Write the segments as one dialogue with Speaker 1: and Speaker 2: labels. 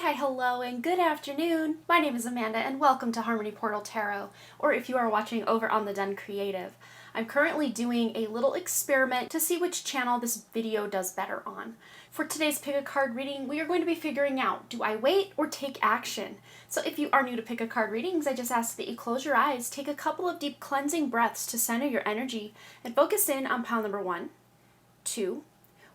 Speaker 1: Hi, hello, and good afternoon. My name is Amanda, and welcome to Harmony Portal Tarot, or if you are watching over on the Done Creative. I'm currently doing a little experiment to see which channel this video does better on. For today's pick a card reading, we are going to be figuring out, do I wait or take action? So if you are new to pick a card readings, I just ask that you close your eyes, take a couple of deep cleansing breaths to center your energy, and focus in on pile number 1, 2,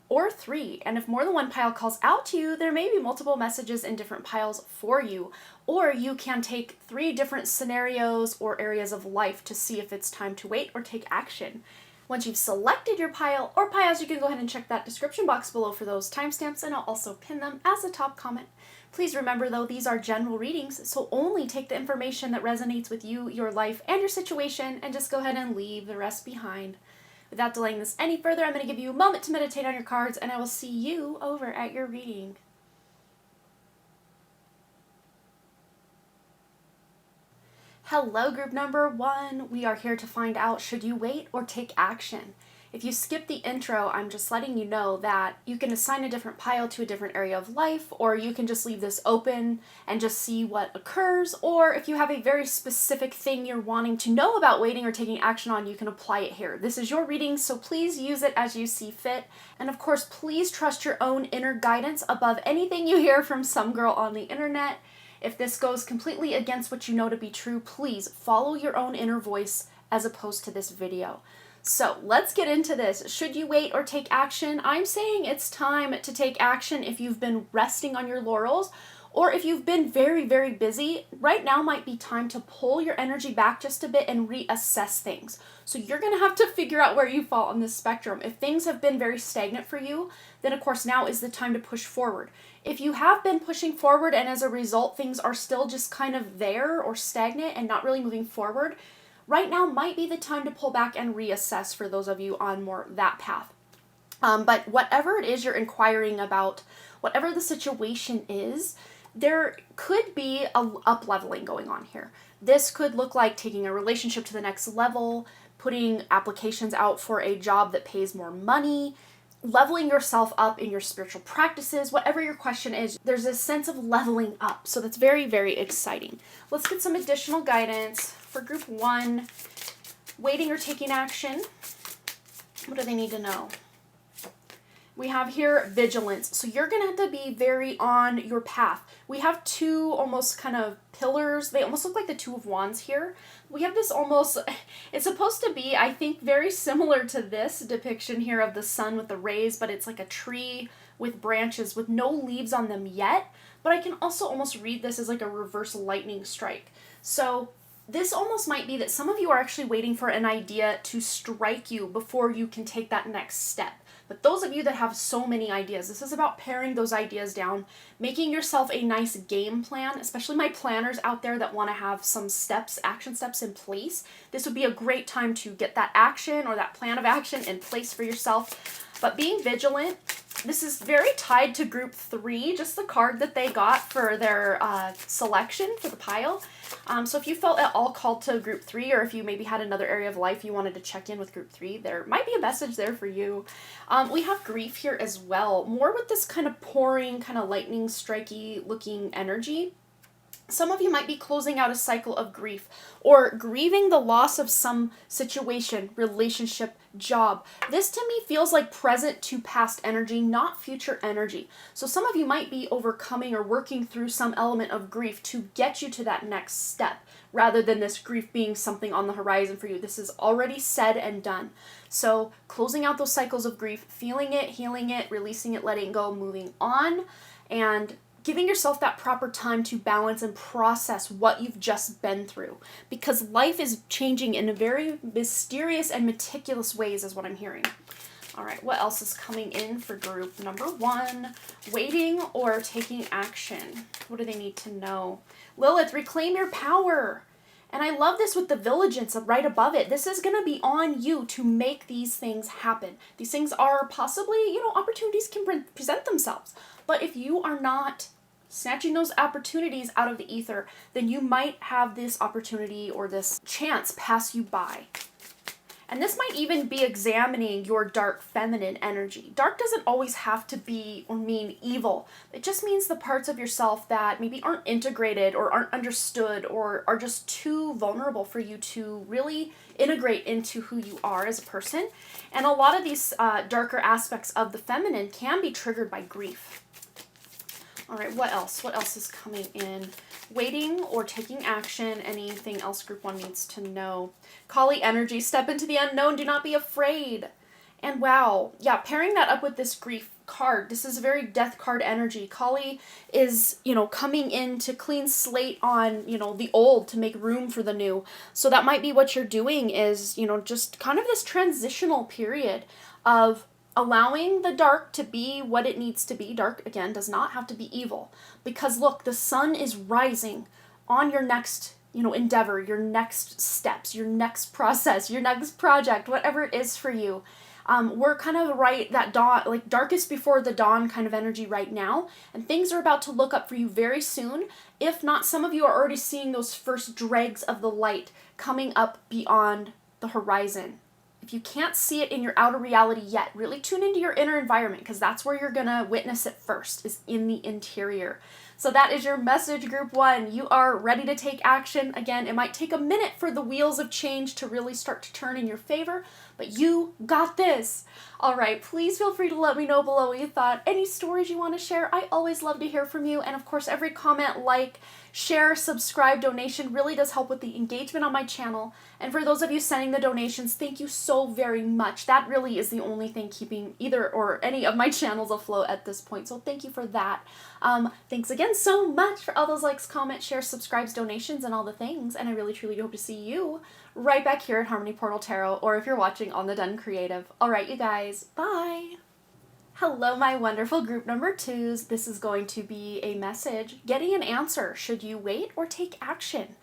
Speaker 1: or 3, and if more than one pile calls out to you, there may be multiple messages in different piles for you, or you can take 3 different scenarios or areas of life to see if it's time to wait or take action. Once you've selected your pile or piles, you can go ahead and check that description box below for those timestamps, and I'll also pin them as a top comment. Please remember though, these are general readings, so only take the information that resonates with you, your life, and your situation, and just go ahead and leave the rest behind. Without delaying this any further, I'm going to give you a moment to meditate on your cards, and I will see you over at your reading. Hello, group number 1. We are here to find out, should you wait or take action? If you skip the intro, I'm just letting you know that you can assign a different pile to a different area of life, or you can just leave this open and just see what occurs, or if you have a very specific thing you're wanting to know about waiting or taking action on, you can apply it here. This is your reading, so please use it as you see fit. And of course, please trust your own inner guidance above anything you hear from some girl on the internet. If this goes completely against what you know to be true, please follow your own inner voice as opposed to this video. So let's get into this. Should you wait or take action? I'm saying it's time to take action if you've been resting on your laurels, or if you've been very, very busy. Right now might be time to pull your energy back just a bit and reassess things. So you're going to have to figure out where you fall on this spectrum. If things have been very stagnant for you, then of course now is the time to push forward. If you have been pushing forward and as a result things are still just kind of there or stagnant and not really moving forward, right now might be the time to pull back and reassess for those of you on more that path. But whatever it is you're inquiring about, whatever the situation is, there could be a up-leveling going on here. This could look like taking a relationship to the next level, putting applications out for a job that pays more money, leveling yourself up in your spiritual practices. Whatever your question is, there's a sense of leveling up. So that's very, very exciting. Let's get some additional guidance for group 1. Waiting or taking action. What do they need to know? We have here vigilance. So you're going to have to be very on your path. We have 2 almost kind of pillars. They almost look like the 2 of Wands here. We have this almost, it's supposed to be, I think, very similar to this depiction here of the sun with the rays, but it's like a tree with branches with no leaves on them yet. But I can also almost read this as like a reverse lightning strike. So this almost might be that some of you are actually waiting for an idea to strike you before you can take that next step. But those of you that have so many ideas, this is about paring those ideas down, making yourself a nice game plan, especially my planners out there that want to have some steps, action steps in place. This would be a great time to get that action or that plan of action in place for yourself. But being vigilant, this is very tied to group 3, just the card that they got for their selection for the pile. So if you felt at all called to group 3, or if you maybe had another area of life you wanted to check in with group 3, there might be a message there for you. We have grief here as well, more with this kind of pouring, kind of lightning striky looking energy. Some of you might be closing out a cycle of grief or grieving the loss of some situation, relationship, job. This to me feels like present to past energy, not future energy. So some of you might be overcoming or working through some element of grief to get you to that next step, rather than this grief being something on the horizon for you. This is already said and done. So closing out those cycles of grief, feeling it, healing it, releasing it, letting go, moving on, and giving yourself that proper time to balance and process what you've just been through. Because life is changing in a very mysterious and meticulous ways is what I'm hearing. All right, what else is coming in for group number 1? Waiting or taking action? What do they need to know? Lilith, reclaim your power. And I love this with the vigilance right above it. This is going to be on you to make these things happen. These things are possibly, opportunities can present themselves. But if you are not snatching those opportunities out of the ether, then you might have this opportunity or this chance pass you by. And this might even be examining your dark feminine energy. Dark doesn't always have to be or mean evil. It just means the parts of yourself that maybe aren't integrated or aren't understood or are just too vulnerable for you to really integrate into who you are as a person. And a lot of these darker aspects of the feminine can be triggered by grief. All right, what else? What else is coming in? Waiting or taking action. Anything else Group 1 needs to know? Kali energy. Step into the unknown. Do not be afraid. And wow. Yeah, pairing that up with this grief card. This is a very death card energy. Kali is, coming in to clean slate on, the old to make room for the new. So that might be what you're doing is, just kind of this transitional period of allowing the dark to be what it needs to be. Dark, again, does not have to be evil. Because look, the sun is rising on your next, endeavor, your next steps, your next process, your next project, whatever it is for you. We're kind of right, that dawn, like darkest before the dawn kind of energy right now. And things are about to look up for you very soon. If not, some of you are already seeing those first dregs of the light coming up beyond the horizon. If you can't see it in your outer reality yet, really tune into your inner environment because that's where you're going to witness it first, is in the interior. So that is your message, Group 1. You are ready to take action. Again, it might take a minute for the wheels of change to really start to turn in your favor, but you got this. All right, please feel free to let me know below what you thought. Any stories you want to share, I always love to hear from you. And of course, every comment, like, share, subscribe, donation really does help with the engagement on my channel. And for those of you sending the donations, thank you so very much. That really is the only thing keeping either or any of my channels afloat at this point. So thank you for that. Thanks again so much for all those likes, comments, shares, subscribes, donations, and all the things. And I really, truly hope to see you right back here at Harmony Portal Tarot, or if you're watching on the Done Creative. All right, you guys, bye. Hello, my wonderful group number 2s. This is going to be a message getting an answer. Should you wait or take action?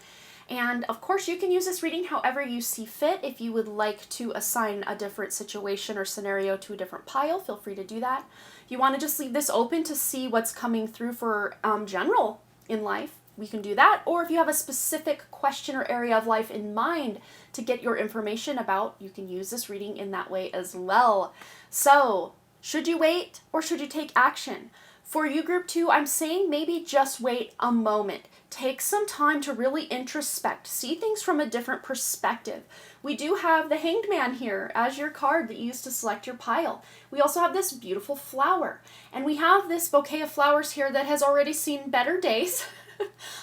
Speaker 1: And of course, you can use this reading however you see fit. If you would like to assign a different situation or scenario to a different pile, feel free to do that. If you want to just leave this open to see what's coming through for general in life, we can do that. Or if you have a specific question or area of life in mind to get your information about, you can use this reading in that way as well. So, should you wait or should you take action? For you, Group 2, I'm saying maybe just wait a moment. Take some time to really introspect, see things from a different perspective. We do have the Hanged Man here as your card that you use to select your pile. We also have this beautiful flower. And we have this bouquet of flowers here that has already seen better days.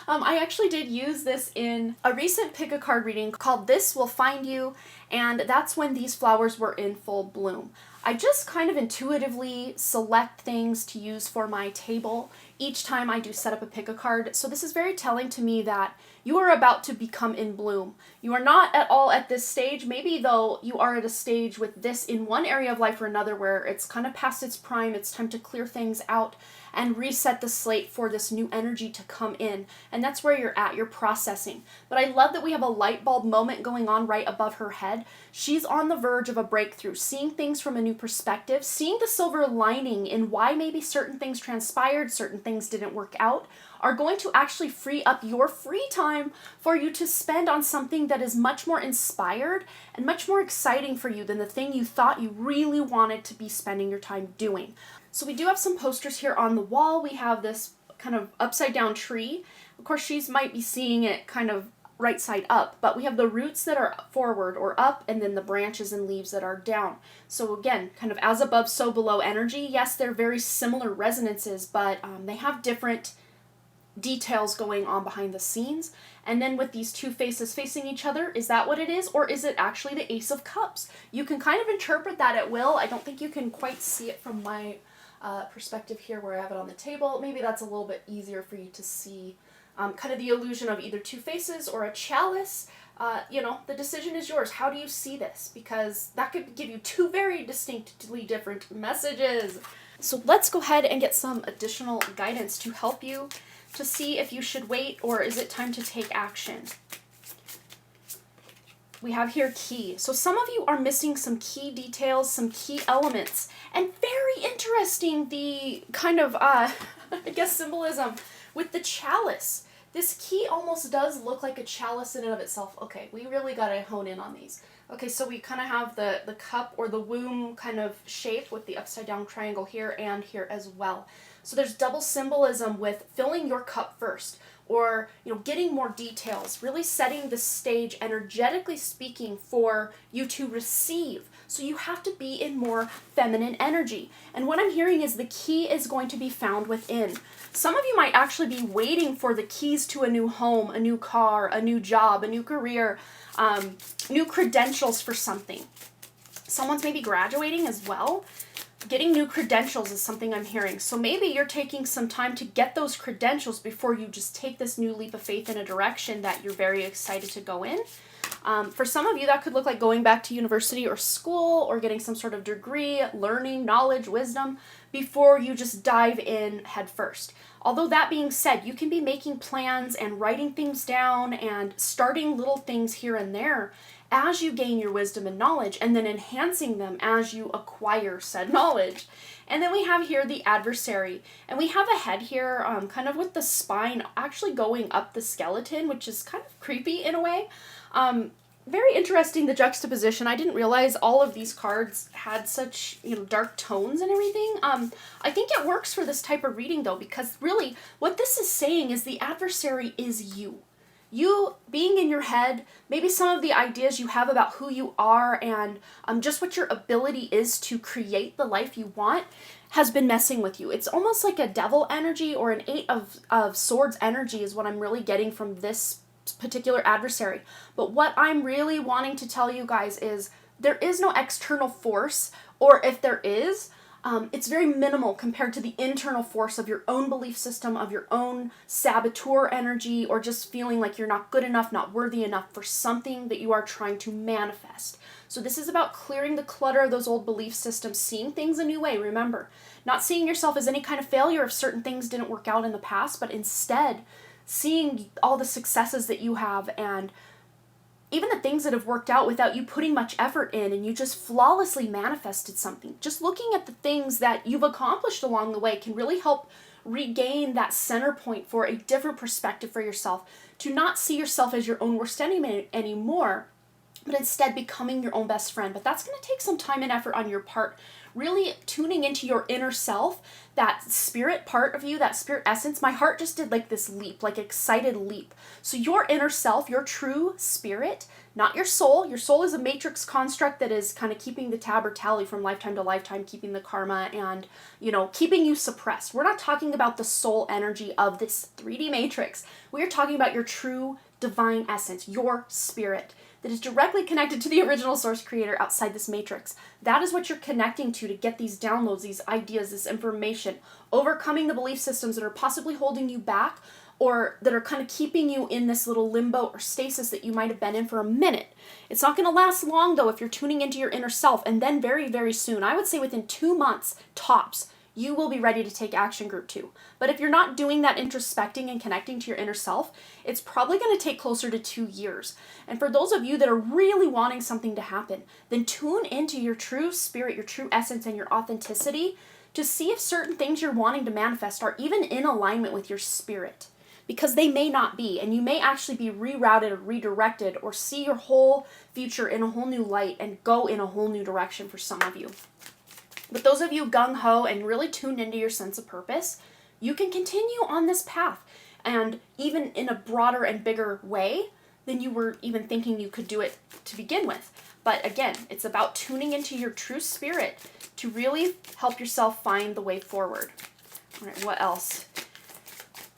Speaker 1: I actually did use this in a recent pick a card reading called This Will Find You, and that's when these flowers were in full bloom. I just kind of intuitively select things to use for my table each time I do set up a pick a card. So this is very telling to me that you are about to become in bloom. You are not at all at this stage. Maybe though you are at a stage with this in one area of life or another where it's kind of past its prime. It's time to clear things out and reset the slate for this new energy to come in. And that's where you're at, you're processing. But I love that we have a light bulb moment going on right above her head. She's on the verge of a breakthrough, seeing things from a new perspective, seeing the silver lining in why maybe certain things transpired, certain things didn't work out, are going to actually free up your free time for you to spend on something that is much more inspired and much more exciting for you than the thing you thought you really wanted to be spending your time doing. So we do have some posters here on the wall. We have this kind of upside down tree. Of course, she might be seeing it kind of right side up, but we have the roots that are forward or up, and then the branches and leaves that are down. So again, kind of as above, so below energy. Yes, they're very similar resonances, but they have different details going on behind the scenes. And then with these two faces facing each other, is that what it is? Or is it actually the Ace of Cups? You can kind of interpret that at will. I don't think you can quite see it from my perspective here where I have it on the table. Maybe that's a little bit easier for you to see kind of the illusion of either two faces or a chalice. The decision is yours. How do you see this? Because that could give you two very distinctly different messages. So let's go ahead and get some additional guidance to help you to see if you should wait or is it time to take action. We have here key. So some of you are missing some key details, some key elements, and very interesting the kind of, I guess, symbolism with the chalice. This key almost does look like a chalice in and of itself. Okay, we really got to hone in on these. Okay, so we kind of have the cup or the womb kind of shape with the upside down triangle here and here as well. So there's double symbolism with filling your cup first, or getting more details, really setting the stage energetically speaking for you to receive. So you have to be in more feminine energy. And what I'm hearing is the key is going to be found within. Some of you might actually be waiting for the keys to a new home, a new car, a new job, a new career, new credentials for something. Someone's maybe graduating as well. Getting new credentials is something I'm hearing. So maybe you're taking some time to get those credentials before you just take this new leap of faith in a direction that you're very excited to go in. For some of you, that could look like going back to university or school or getting some sort of degree, learning, knowledge, wisdom, before you just dive in head first. Although that being said, you can be making plans and writing things down and starting little things here and there as you gain your wisdom and knowledge, and then enhancing them as you acquire said knowledge. And then we have here the adversary, and we have a head here kind of with the spine actually going up the skeleton, which is kind of creepy in a way. Very interesting, the juxtaposition. I didn't realize all of these cards had such dark tones and everything. I think it works for this type of reading though, because really what this is saying is the adversary is you. You being in your head, maybe some of the ideas you have about who you are and just what your ability is to create the life you want has been messing with you. It's almost like a devil energy or an Eight of Swords energy is what I'm really getting from this particular adversary. But what I'm really wanting to tell you guys is there is no external force, or if there is, it's very minimal compared to the internal force of your own belief system, of your own saboteur energy, or just feeling like you're not good enough, not worthy enough for something that you are trying to manifest. So this is about clearing the clutter of those old belief systems, seeing things a new way. Remember, not seeing yourself as any kind of failure if certain things didn't work out in the past, but instead seeing all the successes that you have and even the things that have worked out without you putting much effort in, and you just flawlessly manifested something. Just looking at the things that you've accomplished along the way can really help regain that center point for a different perspective for yourself, to not see yourself as your own worst enemy anymore, but instead becoming your own best friend. But that's going to take some time and effort on your part, really tuning into your inner self, that spirit part of you, that spirit essence. My heart just did like this leap, like excited leap. So your inner self, your true spirit, not your soul. Your soul is a matrix construct that is kind of keeping the tab or tally from lifetime to lifetime, keeping the karma and, keeping you suppressed. We're not talking about the soul energy of this 3D matrix. We are talking about your true divine essence, your spirit, that is directly connected to the original source creator outside this matrix. That is what you're connecting to get these downloads, these ideas, this information, overcoming the belief systems that are possibly holding you back or that are kind of keeping you in this little limbo or stasis that you might have been in for a minute. It's not going to last long though if you're tuning into your inner self, and then very, very soon, I would say within 2 months tops, you will be ready to take action group 2. But if you're not doing that introspecting and connecting to your inner self, it's probably going to take closer to 2 years. And for those of you that are really wanting something to happen, then tune into your true spirit, your true essence, and your authenticity to see if certain things you're wanting to manifest are even in alignment with your spirit. Because they may not be, and you may actually be rerouted or redirected or see your whole future in a whole new light and go in a whole new direction for some of you. But those of you gung-ho and really tuned into your sense of purpose, you can continue on this path, and even in a broader and bigger way than you were even thinking you could do it to begin with. But again, it's about tuning into your true spirit to really help yourself find the way forward. All right, what else?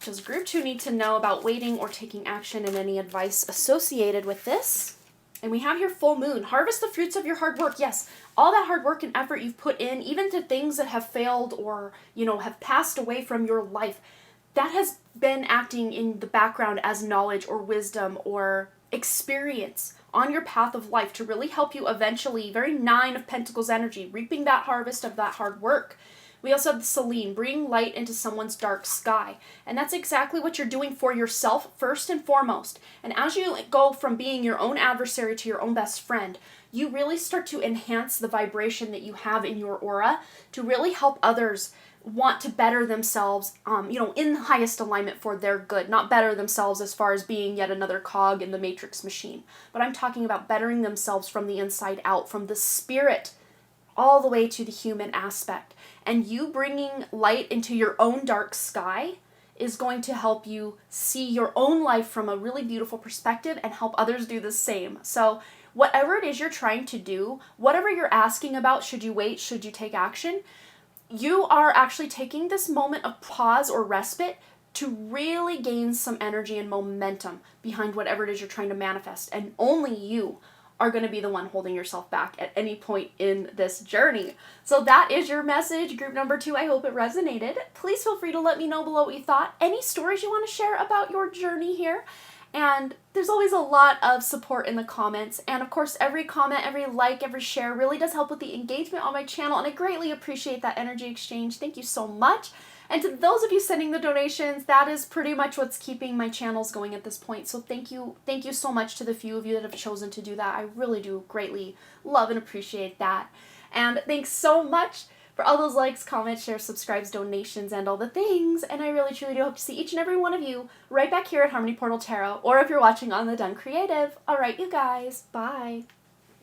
Speaker 1: Does group 2 need to know about waiting or taking action, and any advice associated with this? And we have here full moon. Harvest the fruits of your hard work. Yes, all that hard work and effort you've put in, even to things that have failed or, have passed away from your life, that has been acting in the background as knowledge or wisdom or experience on your path of life to really help you eventually, very 9 of Pentacles energy, reaping that harvest of that hard work. We also have the Selene, bring light into someone's dark sky. And that's exactly what you're doing for yourself first and foremost. And as you go from being your own adversary to your own best friend, you really start to enhance the vibration that you have in your aura to really help others want to better themselves, in the highest alignment for their good, not better themselves as far as being yet another cog in the matrix machine, but I'm talking about bettering themselves from the inside out, from the spirit all the way to the human aspect. And you bringing light into your own dark sky is going to help you see your own life from a really beautiful perspective and help others do the same. So whatever it is you're trying to do, whatever you're asking about, should you wait, should you take action, you are actually taking this moment of pause or respite to really gain some energy and momentum behind whatever it is you're trying to manifest. And only you are going to be the one holding yourself back at any point in this journey. So that is your message, group number 2. I hope it resonated. Please feel free to let me know below what you thought. Any stories you want to share about your journey here. And there's always a lot of support in the comments. And of course, every comment, every like, every share really does help with the engagement on my channel. And I greatly appreciate that energy exchange. Thank you so much. And to those of you sending the donations, that is pretty much what's keeping my channels going at this point. So thank you so much to the few of you that have chosen to do that. I really do greatly love and appreciate that. And thanks so much for all those likes, comments, shares, subscribes, donations, and all the things. And I really truly do hope to see each and every one of you right back here at Harmony Portal Tarot, or if you're watching on the Done Creative. All right, you guys, bye.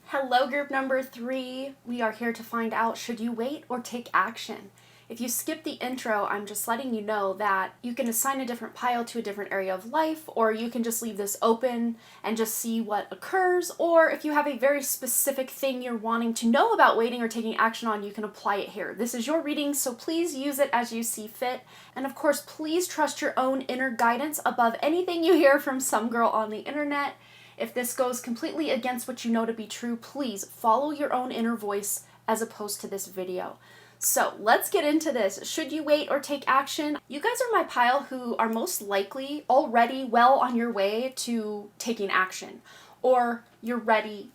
Speaker 1: Hello, group number 3. We are here to find out, should you wait or take action? If you skip the intro, I'm just letting you know that you can assign a different pile to a different area of life, or you can just leave this open and just see what occurs, or if you have a very specific thing you're wanting to know about waiting or taking action on, you can apply it here. This is your reading, so please use it as you see fit. And of course, please trust your own inner guidance above anything you hear from some girl on the internet. If this goes completely against what you know to be true, please follow your own inner voice as opposed to this video. So let's get into this. Should you wait or take action? You guys are my pile who are most likely already well on your way to taking action, or you're ready,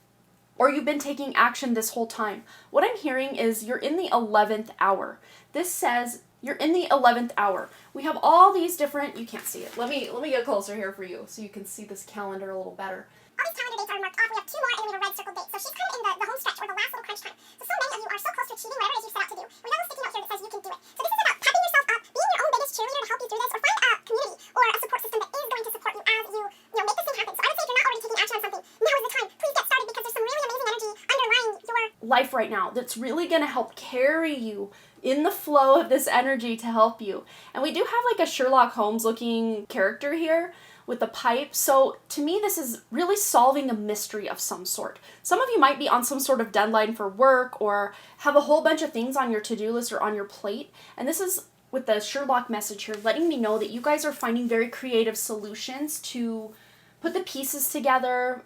Speaker 1: or you've been taking action this whole time. What I'm hearing is you're in the 11th hour. This says you're in the 11th hour. We have all these different, you can't see it. Let me get closer here for you so you can see this calendar a little better.
Speaker 2: All these calendar dates are marked off. We have 2 more and we have a red circled date. So she's kind of in the home stretch or the last little crunch time. So many of you are so close to achieving whatever it is you set out to do. We have a sticky note here that says you can do it. So this is about pepping yourself up, being your own biggest cheerleader to help you through this, or find a community or a support system that is going to support you as you make this thing happen. So I would say if you're not already taking action on something, now is the time. Please get started because there's some really amazing energy underlying your
Speaker 1: life right now that's really going to help carry you in the flow of this energy to help you. And we do have like a Sherlock Holmes looking character here with the pipe. So to me, this is really solving a mystery of some sort. Some of you might be on some sort of deadline for work or have a whole bunch of things on your to-do list or on your plate. And this is with the Sherlock message here, letting me know that you guys are finding very creative solutions to put the pieces together,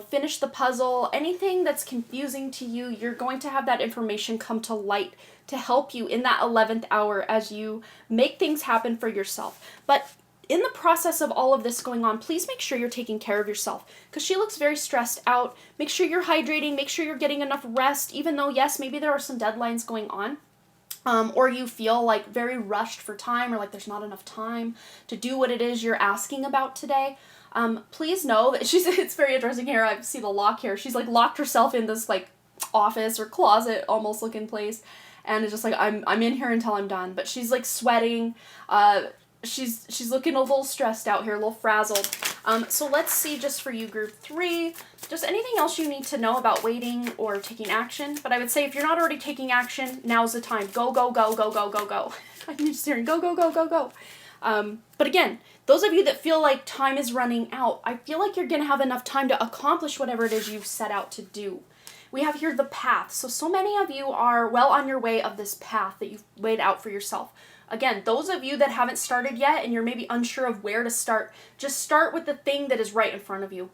Speaker 1: finish the puzzle. Anything that's confusing to you, you're going to have that information come to light to help you in that 11th hour as you make things happen for yourself. But in the process of all of this going on, please make sure you're taking care of yourself because she looks very stressed out. Make sure you're hydrating, make sure you're getting enough rest, even though, yes, maybe there are some deadlines going on. Or you feel like very rushed for time or like there's not enough time to do what it is you're asking about today. Please know that it's very interesting here. I see the lock here. She's like locked herself in this like office or closet almost looking place. And it's just like, I'm in here until I'm done. But she's like sweating. She's looking a little stressed out here, a little frazzled. So let's see just for you, group 3, just anything else you need to know about waiting or taking action. But I would say if you're not already taking action, now's the time. Go, go, go, go, go, go, go. I'm just hearing go, go, go, go, go. But again, those of you that feel like time is running out, I feel like you're going to have enough time to accomplish whatever it is you've set out to do. We have here the path. So many of you are well on your way of this path that you've laid out for yourself. Again, those of you that haven't started yet and you're maybe unsure of where to start, just start with the thing that is right in front of you.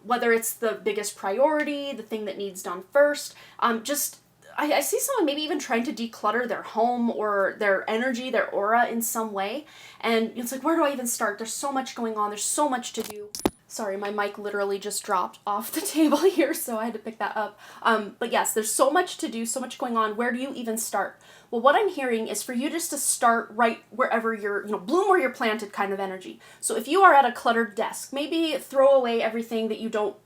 Speaker 1: Whether it's the biggest priority, the thing that needs done first, I see someone maybe even trying to declutter their home or their energy, their aura in some way. And it's like, where do I even start? There's so much going on. There's so much to do. Sorry, my mic literally just dropped off the table here, so I had to pick that up. But yes, there's so much to do, so much going on. Where do you even start? Well, what I'm hearing is for you just to start right wherever you're, bloom where you're planted kind of energy. So if you are at a cluttered desk, maybe throw away everything that you don't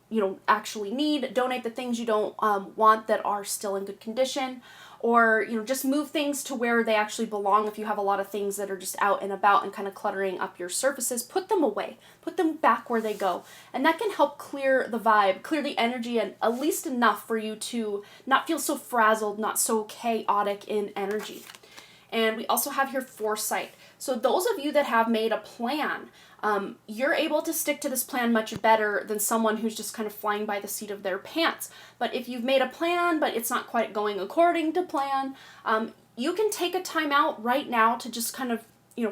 Speaker 1: actually need, donate the things you don't want that are still in good condition, or, just move things to where they actually belong. If you have a lot of things that are just out and about and kind of cluttering up your surfaces, put them away, put them back where they go. And that can help clear the vibe, clear the energy, and at least enough for you to not feel so frazzled, not so chaotic in energy. And we also have here foresight. So those of you that have made a plan, you're able to stick to this plan much better than someone who's just kind of flying by the seat of their pants. But if you've made a plan, but it's not quite going according to plan, you can take a time out right now to just kind of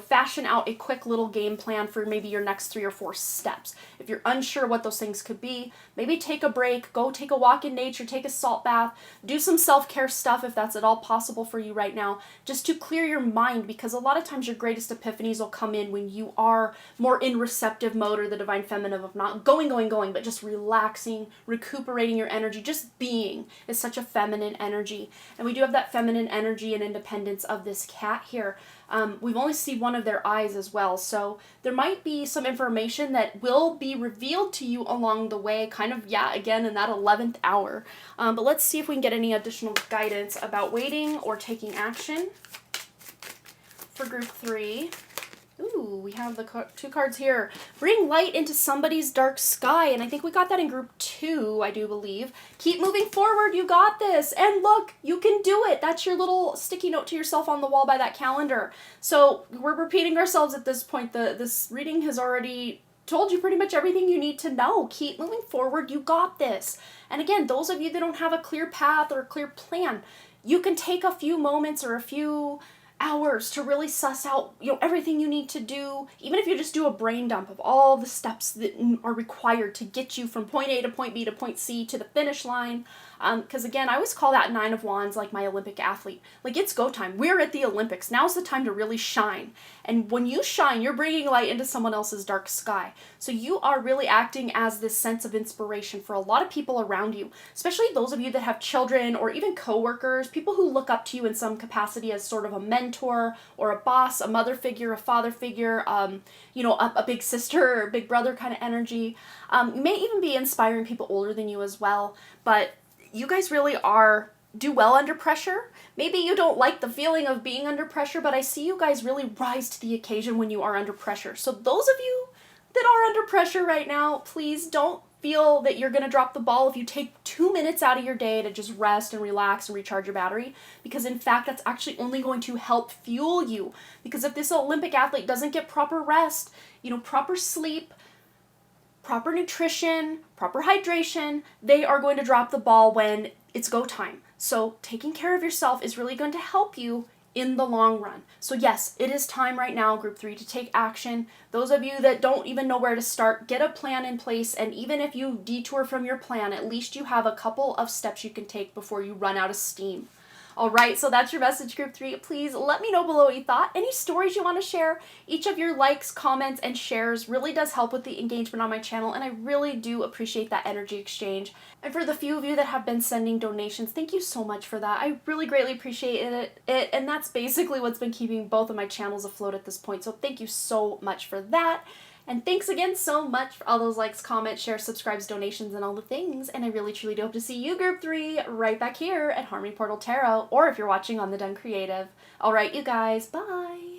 Speaker 1: fashion out a quick little game plan for maybe your next 3 or 4 steps. If you're unsure what those things could be, maybe take a break, go take a walk in nature, take a salt bath, do some self-care stuff if that's at all possible for you right now, just to clear your mind, because a lot of times your greatest epiphanies will come in when you are more in receptive mode, or the divine feminine of not going, but just relaxing, recuperating your energy. Just being is such a feminine energy. And we do have that feminine energy and independence of this cat here. We've only seen one of their eyes as well, so there might be some information that will be revealed to you along the way, kind of, again, in that 11th hour. But let's see if we can get any additional guidance about waiting or taking action for group 3. Ooh, we have the 2 cards here. Bring light into somebody's dark sky. And I think we got that in group 2, I do believe. Keep moving forward. You got this. And look, you can do it. That's your little sticky note to yourself on the wall by that calendar. So we're repeating ourselves at this point. This reading has already told you pretty much everything you need to know. Keep moving forward. You got this. And again, those of you that don't have a clear path or a clear plan, you can take a few moments or a few hours to really suss out everything you need to do. Even if you just do a brain dump of all the steps that are required to get you from point A to point B to point C to the finish line. Because again, I always call that 9 of Wands like my Olympic athlete. Like, it's go time. We're at the Olympics. Now's the time to really shine. And when you shine, you're bringing light into someone else's dark sky. So you are really acting as this sense of inspiration for a lot of people around you, especially those of you that have children or even coworkers, people who look up to you in some capacity as sort of a mentor or a boss, a mother figure, a father figure, a big sister or big brother kind of energy. You may even be inspiring people older than you as well, but you guys really do well under pressure. Maybe you don't like the feeling of being under pressure, but I see you guys really rise to the occasion when you are under pressure. So those of you that are under pressure right now, please don't feel that you're going to drop the ball if you take 2 minutes out of your day to just rest and relax and recharge your battery, because in fact that's actually only going to help fuel you. Because if this Olympic athlete doesn't get proper rest, proper sleep, proper nutrition, proper hydration, they are going to drop the ball when it's go time. So taking care of yourself is really going to help you in the long run. So yes, it is time right now, group 3, to take action. Those of you that don't even know where to start, get a plan in place, and even if you detour from your plan, at least you have a couple of steps you can take before you run out of steam. All right, so that's your message, group 3. Please let me know below what you thought. Any stories you want to share? Each of your likes, comments, and shares really does help with the engagement on my channel, and I really do appreciate that energy exchange. And for the few of you that have been sending donations, thank you so much for that. I really greatly appreciate it, and that's basically what's been keeping both of my channels afloat at this point, so thank you so much for that. And thanks again so much for all those likes, comments, shares, subscribes, donations, and all the things. And I really truly do hope to see you, group 3, right back here at Harmony Portal Tarot, or if you're watching on The Done Creative. All right, you guys, bye.